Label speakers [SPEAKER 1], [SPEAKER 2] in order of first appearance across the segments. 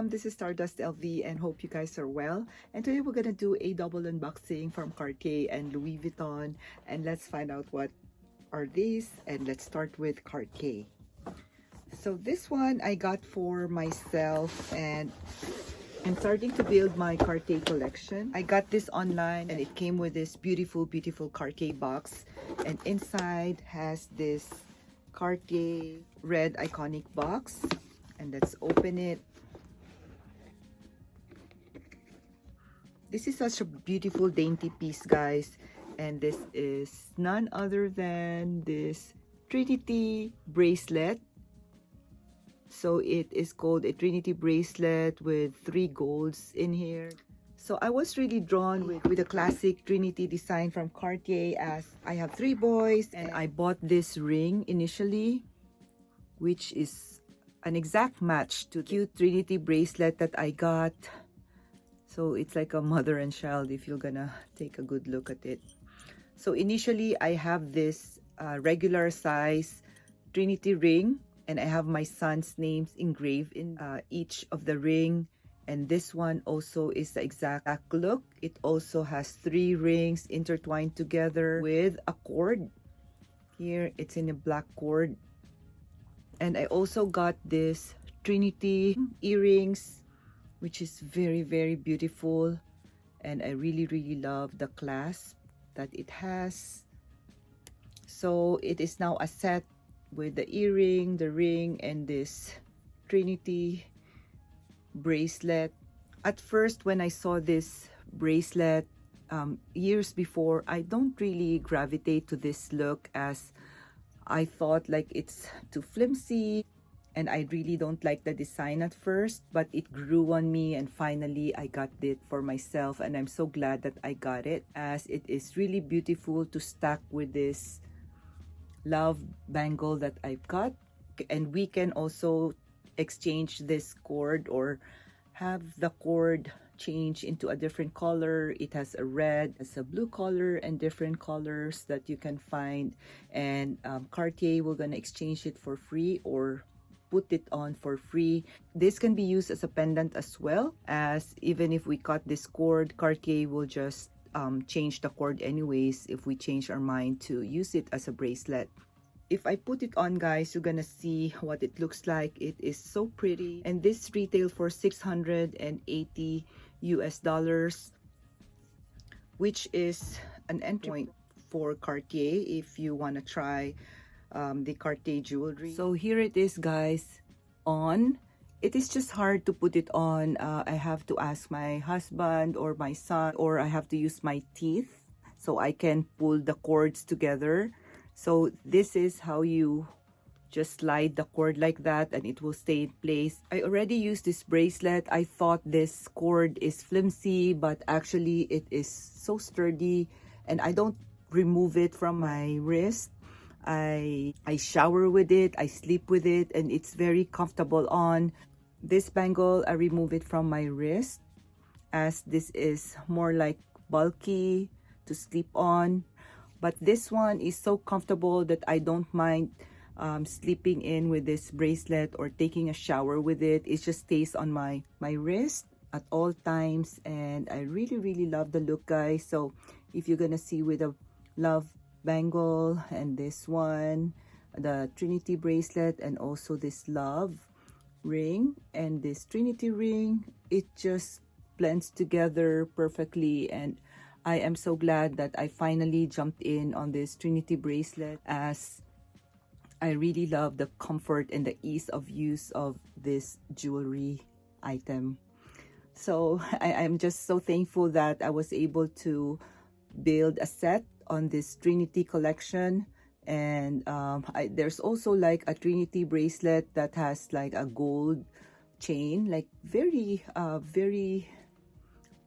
[SPEAKER 1] welcome. This is StardustLV and hope you guys are well. And today we're gonna do a double unboxing from Cartier and Louis Vuitton. And let's find out what are these. And let's start with Cartier. So this one I got for myself and I'm starting to build my Cartier collection. I got this online and it came with this beautiful Cartier box. And inside has this Cartier red iconic box. And let's open it. This is such a beautiful dainty piece, guys, and this is none other than this Trinity bracelet. So it is called a Trinity bracelet with 3 golds in here. So I was really drawn with the classic Trinity design from Cartier, as I have 3 boys and I bought this ring initially, which is an exact match to the cute Trinity bracelet that I got. So it's like a mother and child if you're gonna take a good look at it. So initially I have this regular size Trinity ring and I have my son's names engraved in each of the ring, and this one also is the exact look. It also has 3 rings intertwined together with a cord. Here it's in a black cord. And I also got this Trinity earrings, which is very beautiful. And I really love the clasp that it has. So it is now a set with the earring, the ring, and this Trinity bracelet. At first, when I saw this bracelet years before, I don't really gravitate to this look, as I thought like it's too flimsy and I really don't like the design at first, but it grew on me and finally I got it for myself, and I'm so glad that I got it, as it is really beautiful to stack with this love bangle that I've got. And we can also exchange this cord or have the cord change into a different color. It has a red, it's a blue color, and different colors that you can find. And Cartier will gonna exchange it for free or put it on for free. This can be used as a pendant as well, as even if we cut this cord, Cartier will just change the cord anyways if we change our mind to use it as a bracelet. If I put it on, guys, you're gonna see what it looks like. It is so pretty, and this retail for $680 US, which is an entry point for Cartier if you want to try the Cartier jewelry. So here it is, guys, on. It is just hard to put it on. I have to ask my husband or my son, or I have to use my teeth so I can pull the cords together. So this is how you just slide the cord like that and it will stay in place. I already used this bracelet. I thought this cord is flimsy, but actually it is so sturdy and I don't remove it from my wrist. I shower with it, I sleep with it, and it's very comfortable on. This bangle, I remove it from my wrist, as this is more like bulky to sleep on. But this one is so comfortable that I don't mind sleeping in with this bracelet or taking a shower with it. It just stays on my wrist at all times, and I really love the look, guys. So if you're gonna see with a love bangle and this one, the Trinity bracelet, and also this love ring and this Trinity ring, it just blends together perfectly. And I am so glad that I finally jumped in on this Trinity bracelet, as I really love the comfort and the ease of use of this jewelry item. So I'm just so thankful that I was able to build a set on this Trinity collection. And there's also like a Trinity bracelet that has like a gold chain, like very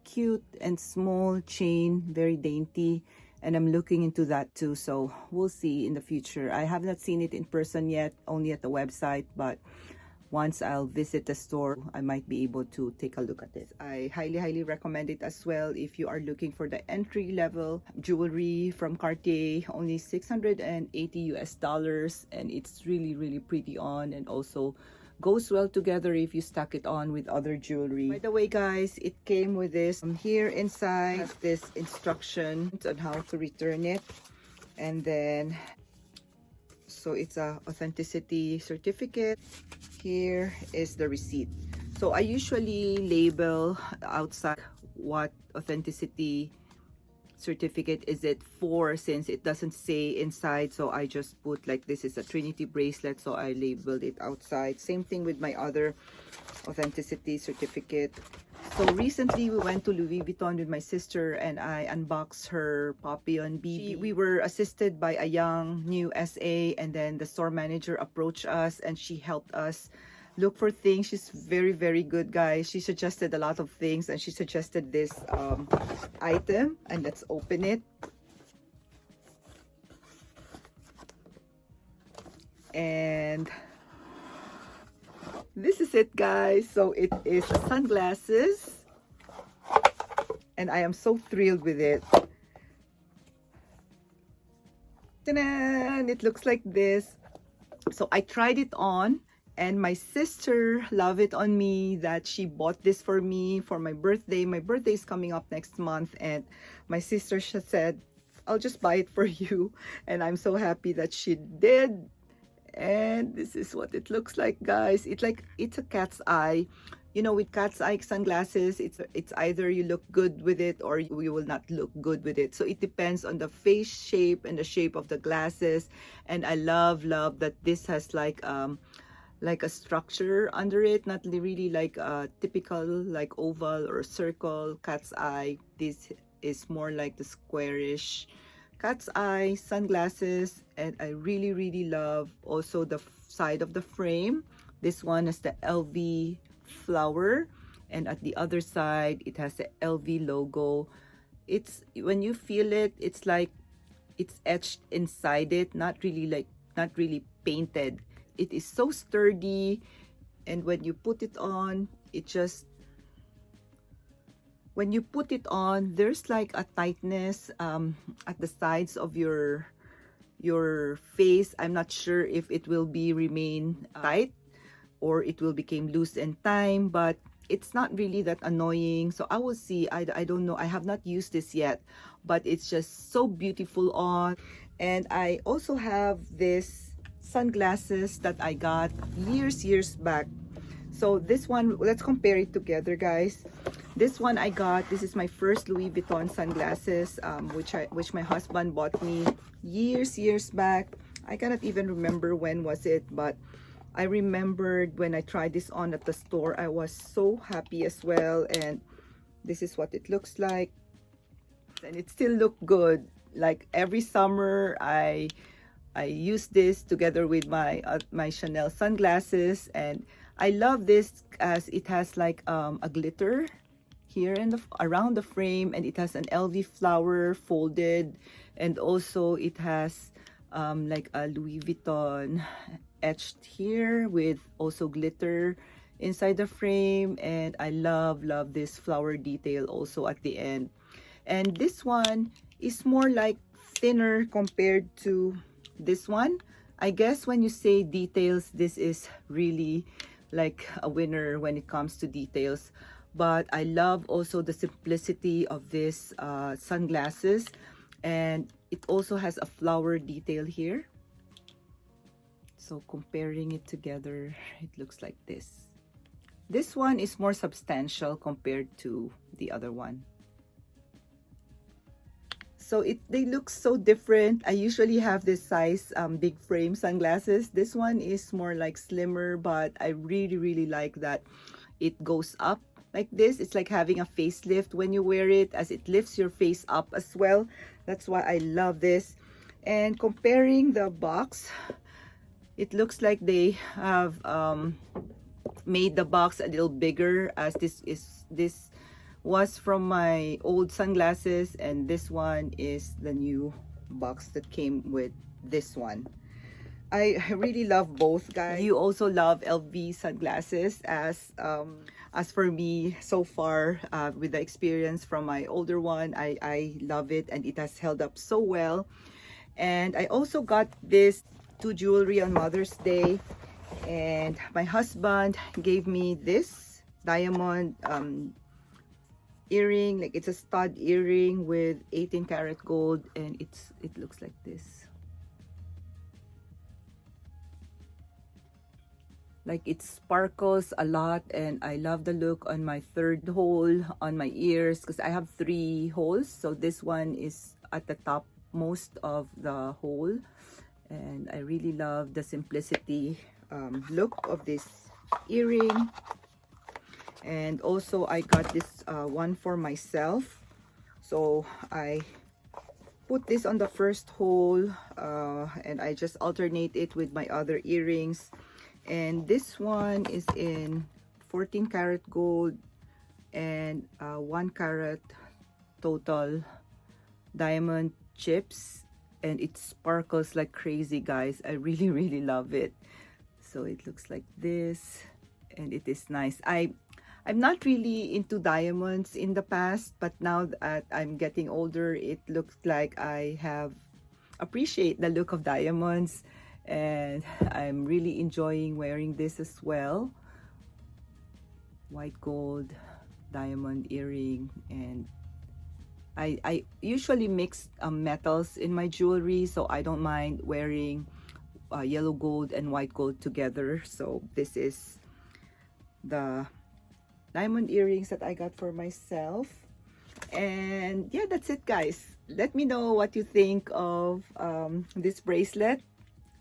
[SPEAKER 1] cute and small chain, very dainty, and I'm looking into that too. So we'll see in the future. I have not seen it in person yet, only at the website, but once I'll visit the store, I might be able to take a look at it. I highly recommend it as well if you are looking for the entry level jewelry from Cartier. Only $680 US, and it's really pretty on, and also goes well together if you stack it on with other jewelry. By the way, guys, it came with this here inside has this instruction on how to return it, and then so it's a authenticity certificate. Here is the receipt. So I usually label outside what authenticity certificate is it for, since it doesn't say inside. So I just put like this is a Trinity bracelet, so I labeled it outside. Same thing with my other authenticity certificate. So recently we went to Louis Vuitton with my sister and I unboxed her Papillon BB. We were assisted by a young new SA, and then the store manager approached us and she helped us look for things. She's very, very good, guys. She suggested a lot of things, and she suggested this item, and let's open it. And this is it, guys. So it is sunglasses, and I am so thrilled with it. Ta-da! It looks like this. So I tried it on, and my sister loved it on me that she bought this for me for my birthday. My birthday is coming up next month, and my sister said, I'll just buy it for you. And I'm so happy that she did. And this is what it looks like, guys. It's a cat's eye. You know, with cat's eye sunglasses, it's either you look good with it or you will not look good with it. So it depends on the face shape and the shape of the glasses. And I love that this has like a structure under it, not really like a typical like oval or circle cat's eye. This is more like the squarish cat's eye sunglasses, and I really love also the side of the frame. This one has the LV flower, and at the other side it has the LV logo. It's, when you feel it, it's like it's etched inside it, not really painted. It is so sturdy, and when you put it on, when you put it on, there's like a tightness at the sides of your face. I'm not sure if it will remain tight or it will become loose in time, but it's not really that annoying. So I will see. I don't know. I have not used this yet, but it's just so beautiful on. And I also have this sunglasses that I got years back. So this one, let's compare it together, guys. This one I got, this is my first Louis Vuitton sunglasses, which my husband bought me years back. I cannot even remember when was it, but I remembered when I tried this on at the store. I was so happy as well, and this is what it looks like, and it still looked good. Like every summer, I use this together with my Chanel sunglasses, and I love this as it has like a glitter here in around the frame, and it has an LV flower folded, and also it has like a Louis Vuitton etched here with also glitter inside the frame. And I love this flower detail also at the end. And this one is more like thinner compared to this one. I guess when you say details, this is really like a winner when it comes to details. But I love also the simplicity of this sunglasses, and it also has a flower detail here. So comparing it together, it looks like this. This one is more substantial compared to the other one. So they look so different. I usually have this size big frame sunglasses. This one is more like slimmer, but I really like that it goes up like this. It's like having a facelift when you wear it, as it lifts your face up as well. That's why I love this. And comparing the box, it looks like they have made the box a little bigger, as this was from my old sunglasses, and this one is the new box that came with this one. I really love both, guys. You also love LV sunglasses, as for me so far, with the experience from my older one, I love it, and it has held up so well. And I also got this two jewelry on Mother's Day, And my husband gave me this diamond earring, like it's a stud earring with 18 karat gold, and it looks like this. Like it sparkles a lot, and I love the look on my third hole on my ears because I have 3 holes. So this one is at the top most of the hole, and I really love the simplicity look of this earring. And also I got this one for myself, so I put this on the first hole, and I just alternate it with my other earrings. And this one is in 14 karat gold and 1 karat total diamond chips, and it sparkles like crazy, guys. I really love it. So it looks like this, and it is nice. I'm not really into diamonds in the past, but now that I'm getting older, it looks like I have appreciate the look of diamonds, and I'm really enjoying wearing this as well. White gold diamond earring, and I usually mix metals in my jewelry, so I don't mind wearing yellow gold and white gold together. So this is the diamond earrings that I got for myself. And yeah, that's it, guys. Let me know what you think of this bracelet,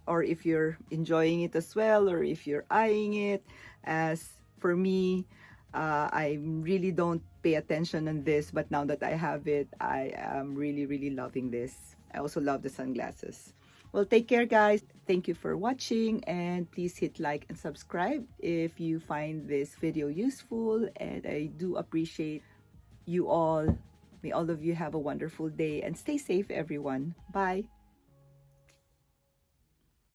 [SPEAKER 1] or if you're enjoying it as well, or if you're eyeing it. As for me, I really don't pay attention on this, but now that I have it, I am really loving this. I also love the sunglasses. Well, take care, guys. Thank you for watching, and please hit like and subscribe if you find this video useful, and I do appreciate you all. May all of you have a wonderful day, and stay safe, everyone. Bye.